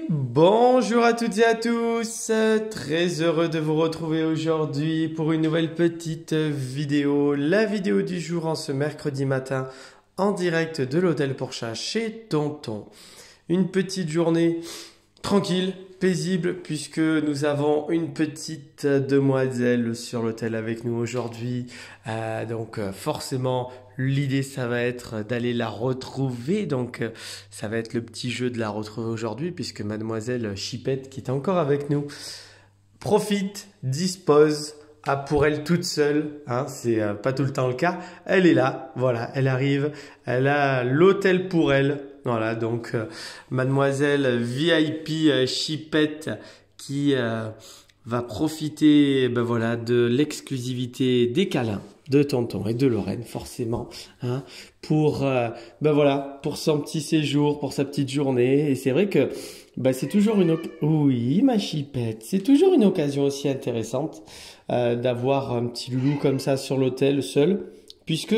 Bonjour à toutes et à tous, très heureux de vous retrouver aujourd'hui pour une nouvelle petite vidéo, la vidéo du jour en ce mercredi matin en direct de l'hôtel pour chat chez Tonton. Une petite journée tranquille, paisible puisque nous avons une petite demoiselle sur l'hôtel avec nous aujourd'hui, donc forcément l'idée ça va être d'aller la retrouver, donc ça va être le petit jeu de la retrouver aujourd'hui puisque mademoiselle Chipette qui est encore avec nous profite, dispose, pour elle toute seule, hein, c'est pas tout le temps le cas, elle est là, voilà, elle arrive, elle a l'hôtel pour elle, voilà, donc mademoiselle VIP Chipette qui va profiter voilà, de l'exclusivité des câlins de Tonton et de Lorraine forcément, hein, pour voilà, pour son petit séjour, pour sa petite journée. Et c'est vrai que c'est toujours oui ma Chipette, c'est toujours une occasion aussi intéressante d'avoir un petit loulou comme ça sur l'hôtel seul, puisque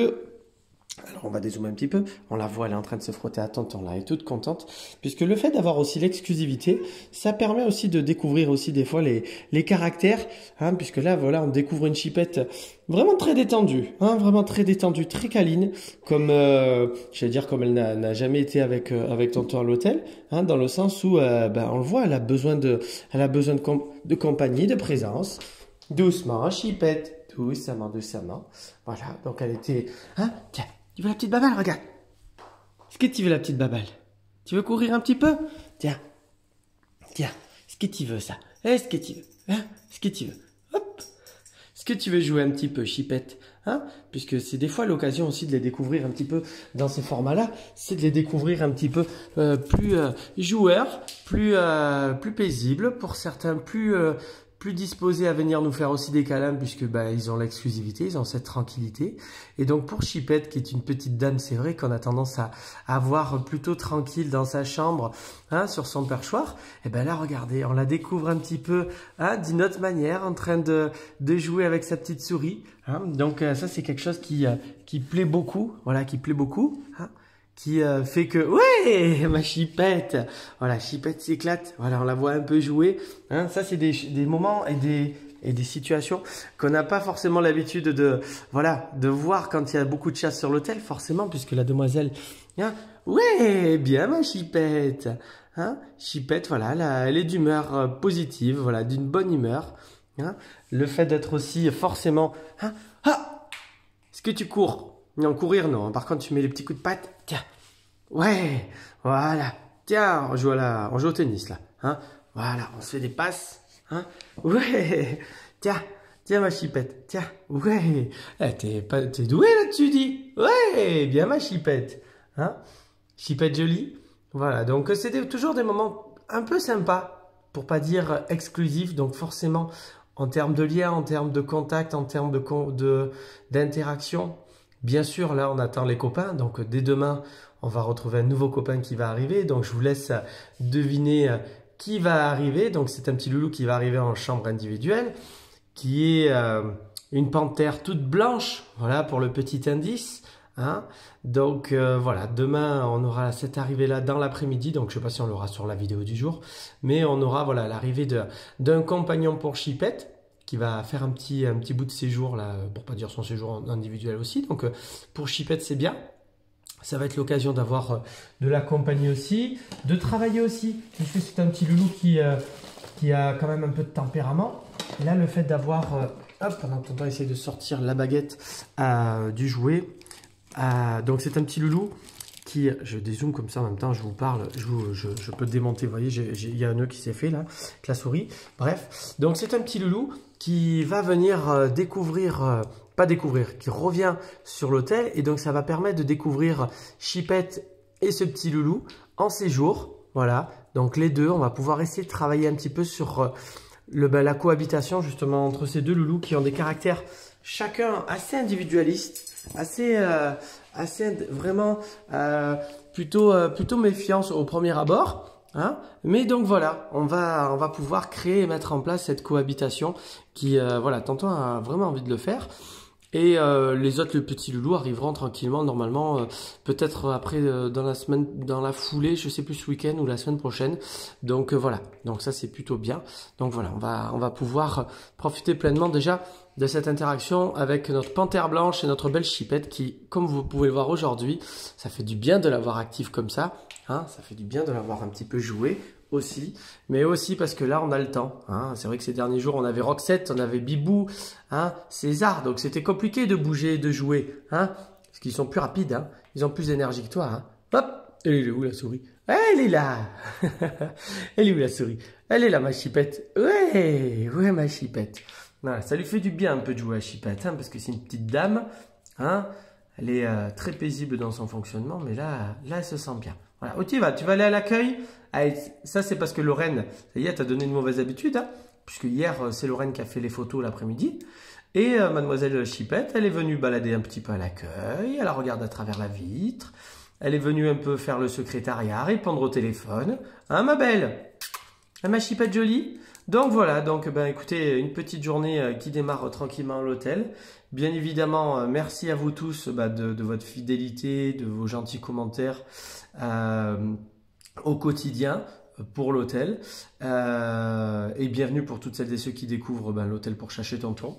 alors on va dézoomer un petit peu, on la voit, elle est en train de se frotter à Tonton là, elle est toute contente, puisque le fait d'avoir aussi l'exclusivité, ça permet aussi de découvrir aussi des fois les caractères, hein, puisque là voilà, on découvre une Chipette vraiment très détendue, hein, vraiment très détendue, très câline, comme j'allais dire comme elle n'a jamais été avec Tonton à l'hôtel, hein, dans le sens où on le voit, elle a besoin de compagnie, de présence, doucement, Chipette, doucement, doucement, voilà, donc elle était, hein, tiens. Tu veux la petite babale? Regarde. Est-ce que tu veux la petite babale? Tu veux courir un petit peu? Tiens. Tiens. Est-ce que tu veux ça? Est-ce que tu veux? Hein? Est-ce que tu veux? Hop. Est-ce que tu veux jouer un petit peu, Chipette? Hein? Puisque c'est des fois l'occasion aussi de les découvrir un petit peu dans ces formats-là. C'est de les découvrir un petit peu plus joueurs, plus paisibles, pour certains plus disposés à venir nous faire aussi des câlins puisque ils ont l'exclusivité, ils ont cette tranquillité. Et donc pour Chipette qui est une petite dame, c'est vrai qu'on a tendance à avoir plutôt tranquille dans sa chambre, hein, sur son perchoir. Et là regardez, on la découvre un petit peu, hein, d'une autre manière, en train de jouer avec sa petite souris, hein. Donc ça c'est quelque chose qui plaît beaucoup, voilà, qui plaît beaucoup, hein, qui fait que ouais ma Chipette, voilà, Chipette s'éclate, voilà, on la voit un peu jouer, hein, ça c'est des moments et des situations qu'on n'a pas forcément l'habitude de voir quand il y a beaucoup de chasse sur l'hôtel, forcément, puisque la demoiselle, hein, ouais, bien ma Chipette, hein, Chipette, voilà, elle est d'humeur positive, voilà, d'une bonne humeur, hein, le fait d'être aussi forcément, hein, ah, est-ce que tu cours? Non, courir, non. Par contre, tu mets les petits coups de patte. Tiens. Ouais. Voilà. Tiens, on joue au tennis, là. Hein, voilà. On se fait des passes. Hein, ouais. Tiens. Tiens, ma Chipette. Tiens. Ouais. T'es doué là-dessus, dis. Ouais. Bien, ma Chipette. Hein, Chipette jolie. Voilà. Donc, c'était toujours des moments un peu sympas, pour pas dire exclusifs. Donc, forcément, en termes de lien, en termes de contact, en termes d'interaction. Bien sûr, là, on attend les copains. Donc, dès demain, on va retrouver un nouveau copain qui va arriver. Donc, je vous laisse deviner qui va arriver. Donc, c'est un petit loulou qui va arriver en chambre individuelle, qui est une panthère toute blanche. Voilà, pour le petit indice, hein. Donc, voilà, demain, on aura cette arrivée-là dans l'après-midi. Donc, je ne sais pas si on l'aura sur la vidéo du jour. Mais on aura, voilà, l'arrivée d'un compagnon pour Chipette, qui va faire un petit bout de séjour, là, pour pas dire son séjour individuel aussi. Donc, pour Chipette, c'est bien. Ça va être l'occasion d'avoir de la compagnie aussi, de travailler aussi, puisque c'est un petit loulou qui a quand même un peu de tempérament. Et là, le fait d'avoir, pendant que Tonton essaie de sortir la baguette du jouet, donc c'est un petit loulou qui, je dézoome comme ça en même temps, je vous parle, je peux démonter, vous voyez, il y a un nœud qui s'est fait là, avec la souris. Bref, donc c'est un petit loulou qui va venir qui revient sur l'hôtel, et donc ça va permettre de découvrir Chipette et ce petit loulou en séjour. Voilà, donc les deux, on va pouvoir essayer de travailler un petit peu sur la cohabitation justement entre ces deux loulous qui ont des caractères chacun assez individualistes, assez vraiment plutôt méfiance au premier abord. Hein, mais donc voilà, on va pouvoir créer et mettre en place cette cohabitation qui, voilà, Tonton a vraiment envie de le faire. Et les autres, le petit loulou, arriveront tranquillement, normalement, peut-être après dans la semaine, dans la foulée, je sais plus ce week-end ou la semaine prochaine. Donc voilà, donc ça c'est plutôt bien. Donc voilà, on va pouvoir profiter pleinement déjà de cette interaction avec notre panthère blanche et notre belle chipette qui, comme vous pouvez le voir aujourd'hui, ça fait du bien de l'avoir active comme ça. Hein, ça fait du bien de l'avoir un petit peu joué aussi, mais aussi parce que là on a le temps. Hein. C'est vrai que ces derniers jours on avait Roxette, on avait Bibou, hein, César, donc c'était compliqué de bouger et de jouer, hein, parce qu'ils sont plus rapides, hein. Ils ont plus d'énergie que toi. Hein. Hop, elle est où la souris? Elle est là. Elle est où la souris? Elle est là ma chipette. Ouais, ouais ma chipette. Voilà, ça lui fait du bien un peu de jouer à chipette, hein, parce que c'est une petite dame, hein. Elle est très paisible dans son fonctionnement, mais là elle se sent bien. Voilà. Où tu vas aller à l'accueil? Allez, ça c'est parce que Lorraine, ça y est, t'as donné une mauvaise habitude, hein, puisque hier c'est Lorraine qui a fait les photos l'après-midi. Et mademoiselle Chipette, elle est venue balader un petit peu à l'accueil, elle la regarde à travers la vitre, elle est venue un peu faire le secrétariat, répondre au téléphone. Hein ma belle? Hein, ma Chipette jolie? Donc voilà, donc ben écoutez, une petite journée qui démarre tranquillement à l'hôtel. Bien évidemment, merci à vous tous de votre fidélité, de vos gentils commentaires au quotidien pour l'hôtel. Et bienvenue pour toutes celles et ceux qui découvrent l'hôtel pour chez Tonton.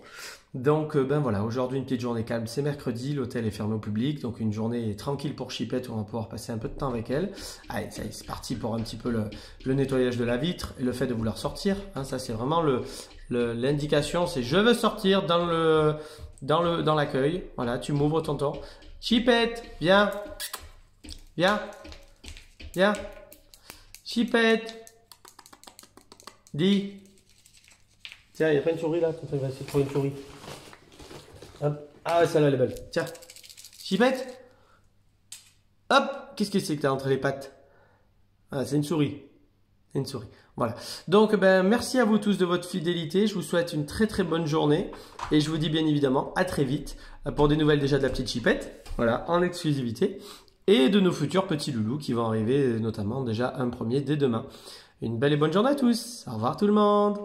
Donc ben voilà, aujourd'hui une petite journée calme, c'est mercredi, l'hôtel est fermé au public, donc une journée tranquille pour Chipette où on va pouvoir passer un peu de temps avec elle. Allez, ça y est, c'est parti pour un petit peu le nettoyage de la vitre et le fait de vouloir sortir. Hein, ça c'est vraiment l'indication, c'est je veux sortir dans l'accueil. Voilà, tu m'ouvres Tonton. Chipette, viens, viens, viens. Chipette, dis. Tiens, il n'y a pas une souris là, Tonton va essayer de trouver une souris. Hop. Ah ouais, celle-là elle est belle. Tiens. Chipette. Hop. Qu'est-ce que c'est que tu as entre les pattes? Ah, c'est une souris. C'est une souris. Voilà. Donc, ben, merci à vous tous de votre fidélité. Je vous souhaite une très très bonne journée. Et je vous dis bien évidemment à très vite pour des nouvelles déjà de la petite Chipette. Voilà, en exclusivité. Et de nos futurs petits loulous qui vont arriver, notamment déjà un premier dès demain. Une belle et bonne journée à tous. Au revoir tout le monde.